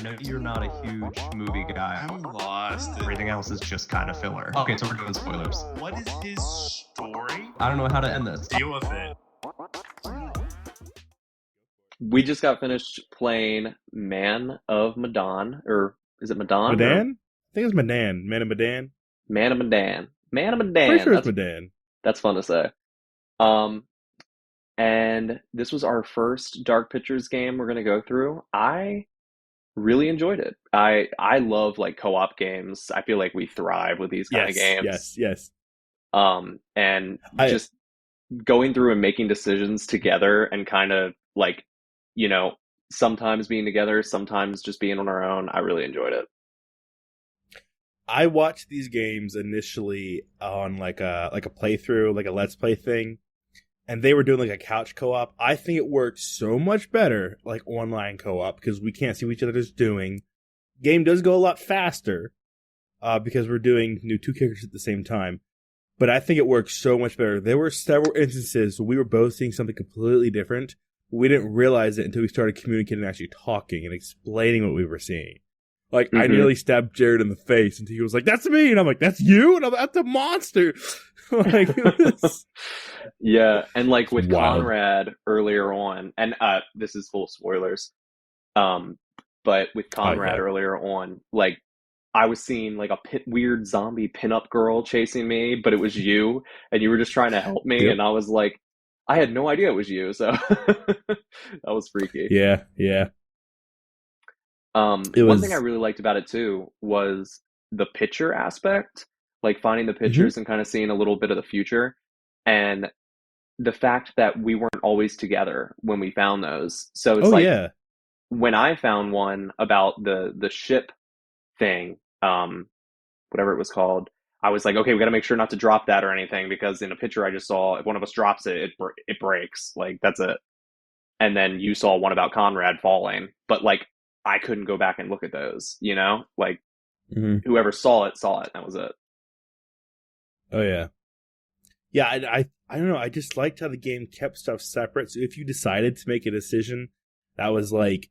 I know you're not a huge movie guy. I'm lost. Everything else is just kind of filler. Okay, so we're doing spoilers. What is his story? I don't know how to end this. Deal with it. We just got finished playing Man of Medan, or is it Medan? Medan? I think it's Medan. Man of Medan. Man of Medan. Man of Medan. Pretty sure it's Medan. That's fun to say. And this was our first Dark Pictures game we're gonna go through. I really enjoyed it. I love like co-op games. I feel like we thrive with these kind of games. Yes. And just going through and making decisions together and kind of like, you know, sometimes being together, sometimes just being on our own. I really enjoyed it. I watched these games initially on like a playthrough, like a Let's Play thing, and they were doing like a couch co-op. I think it works so much better like online co-op because we can't see what each other's doing. Game does go a lot faster because we're doing two characters at the same time. But I think it works so much better. There were several instances where we were both seeing something completely different. We didn't realize it until we started communicating and actually talking and explaining what we were seeing. Like, I nearly stabbed Jared in the face until he was like, "That's me!" And I'm like, "That's you?" And I'm like, "That's a monster!" Like, yeah, and like with Wild. Conrad earlier on, and this is full of spoilers, but with Conrad earlier on, like, I was seeing like a weird zombie pinup girl chasing me, but it was you, and you were just trying to help me, and I was like, I had no idea it was you, so that was freaky. Yeah. One thing I really liked about it too was the picture aspect, like finding the pictures and kind of seeing a little bit of the future, and the fact that we weren't always together when we found those. So it's when I found one about the ship thing, whatever it was called, I was like, okay, we got to make sure not to drop that or anything, because in a picture I just saw, if one of us drops it, it breaks. Like, that's it. And then you saw one about Conrad falling, but like, I couldn't go back and look at those, you know? Like, whoever saw it, that was it. Oh, yeah. Yeah, I don't know. I just liked how the game kept stuff separate. So if you decided to make a decision that was like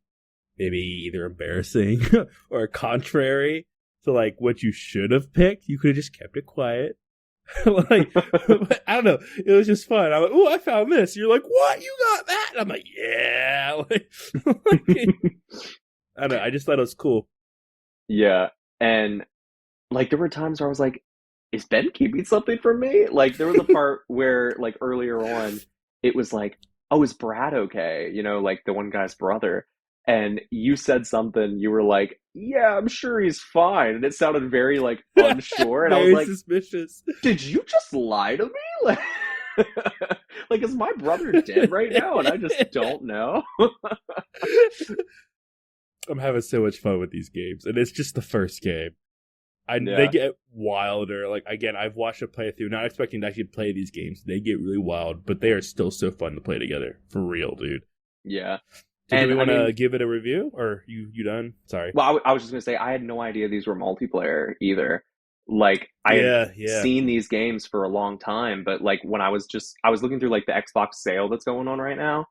maybe either embarrassing or contrary to like what you should have picked, you could have just kept it quiet. Like, I don't know. It was just fun. I'm like, "Oh, I found this." You're like, "What? You got that?" And I'm like, "Yeah." I don't know. I just thought it was cool. Yeah. And like, there were times where I was like, is Ben keeping something from me? Like, there was a part where like earlier on, it was like, "Oh, is Brad okay?" You know, like the one guy's brother. And you said something, you were like, "Yeah, I'm sure he's fine." And it sounded very like unsure. And I was like, suspicious. Did you just lie to me? Like, like, is my brother dead right now? And I just don't know. I'm having so much fun with these games, and it's just the first game. They get wilder. Like, again, I've watched a playthrough, not expecting to actually play these games. They get really wild, but they are still so fun to play together. For real, dude. Yeah. So do we want to give it a review, or you done? Sorry. Well, I was just going to say, I had no idea these were multiplayer either. Like, I had seen these games for a long time, but like when I was looking through like the Xbox sale that's going on right now,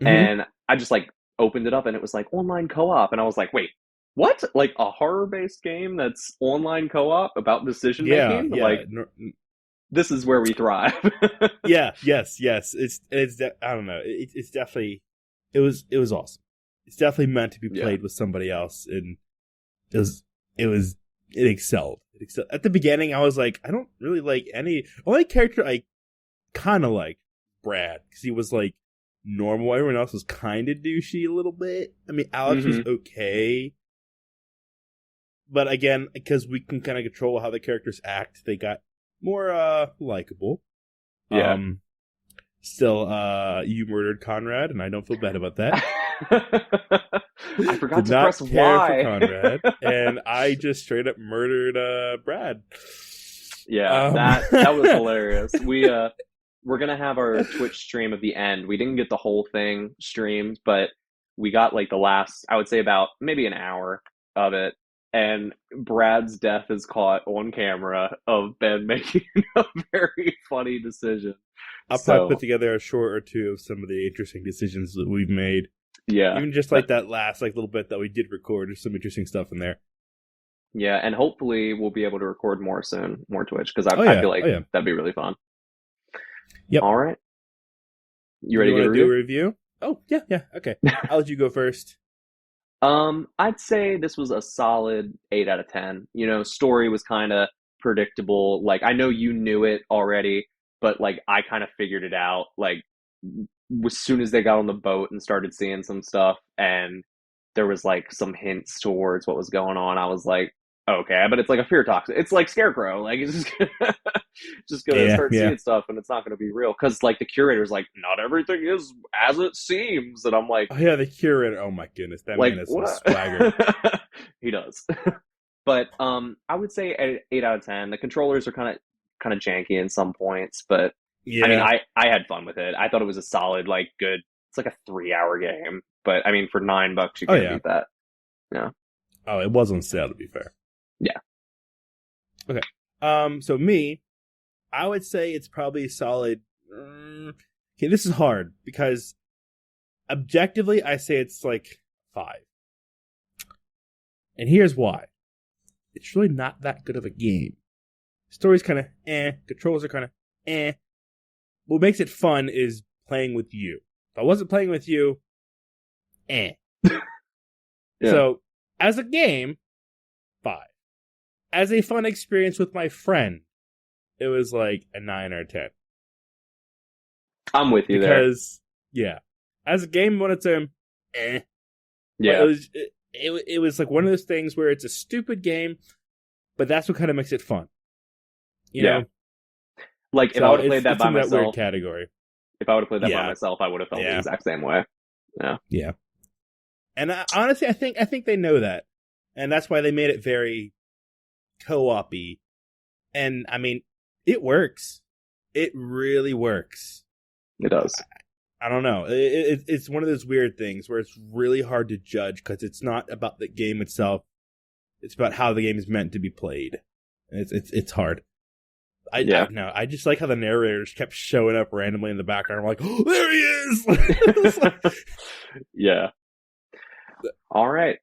and I just like opened it up and it was like online co-op, and I was like, wait, what? Like a horror-based game that's online co-op about decision making? Yeah. Like, this is where we thrive. Yes. It's I don't know. It's definitely it was awesome. It's definitely meant to be played with somebody else, and it excelled. At the beginning, I was like, I don't really like any. Only character I kind of liked Brad, because he was like normal. Everyone else was kind of douchey a little bit. I mean, Alex was okay, but again, because we can kind of control how the characters act, they got more likable. Yeah. Still, you murdered Conrad, and I don't feel bad about that. I forgot to press Y. For Conrad, and I just straight up murdered Brad. Yeah, that was hilarious. We're gonna have our Twitch stream of the end. We didn't get the whole thing streamed, but we got like the last, I would say about maybe an hour of it. And Brad's death is caught on camera of Ben making a very funny decision. I'll probably put together a short or two of some of the interesting decisions that we've made. Yeah. Even just like that last like little bit that we did record, there's some interesting stuff in there. Yeah, and hopefully we'll be able to record more soon, more Twitch, because Oh, yeah. I feel like Oh, yeah. that'd be really fun. Yep. All right. You ready to wanna do a review? Oh, yeah, okay. I'll let you go first. I'd say this was a solid 8 out of 10. You know, story was kind of predictable. Like, I know you knew it already, but like I kind of figured it out. Like, as soon as they got on the boat and started seeing some stuff, and there was like some hints towards what was going on, I was like, okay, but it's like a fear toxin. It's like Scarecrow. Like, it's just gonna start seeing stuff, and it's not gonna be real. Because like the curator's like, not everything is as it seems, and I'm like, Oh yeah, the curator. Oh my goodness, that like, man has what? some swagger. He does. But I would say 8 out of 10. The controllers are kind of janky in some points, but Yeah. I mean, I had fun with it. I thought it was a solid, like, good. It's like a 3-hour game, but I mean, for $9, you can't beat that. Yeah. Oh, it was on sale, to be fair. Yeah. Okay. So me, I would say it's probably a solid. Okay, this is hard because objectively, I say it's like 5. And here's why. It's really not that good of a game. Story's kind of controls are kind of What makes it fun is playing with you. If I wasn't playing with you, Yeah. So, as a game, 5. As a fun experience with my friend, it was like a 9 or a 10. I'm with you because, yeah. As a game, when it's Yeah. Yeah. It was like one of those things where it's a stupid game, but that's what kind of makes it fun. You know? Like, if I would have played that by in that myself, weird category. if I would have played that by myself, I would have felt the exact same way. Yeah. Yeah. And honestly, I think they know that. And that's why they made it very co-op-y. And, I mean, it works. It really works. It does. I don't know. It's one of those weird things where it's really hard to judge because it's not about the game itself. It's about how the game is meant to be played. And it's hard. I just like how the narrators kept showing up randomly in the background. I'm like, oh, there he is! Yeah. All right.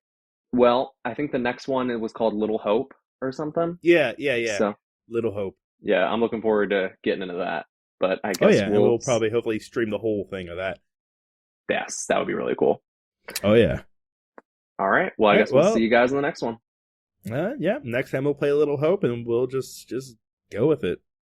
Well, I think the next one, it was called Little Hope or something. Yeah. So, Little Hope. Yeah, I'm looking forward to getting into that. But I guess we'll probably hopefully stream the whole thing of that. Yes, that would be really cool. Oh, yeah. All right. Well, I guess we'll see you guys in the next one. Yeah. Next time we'll play Little Hope and we'll just go with it.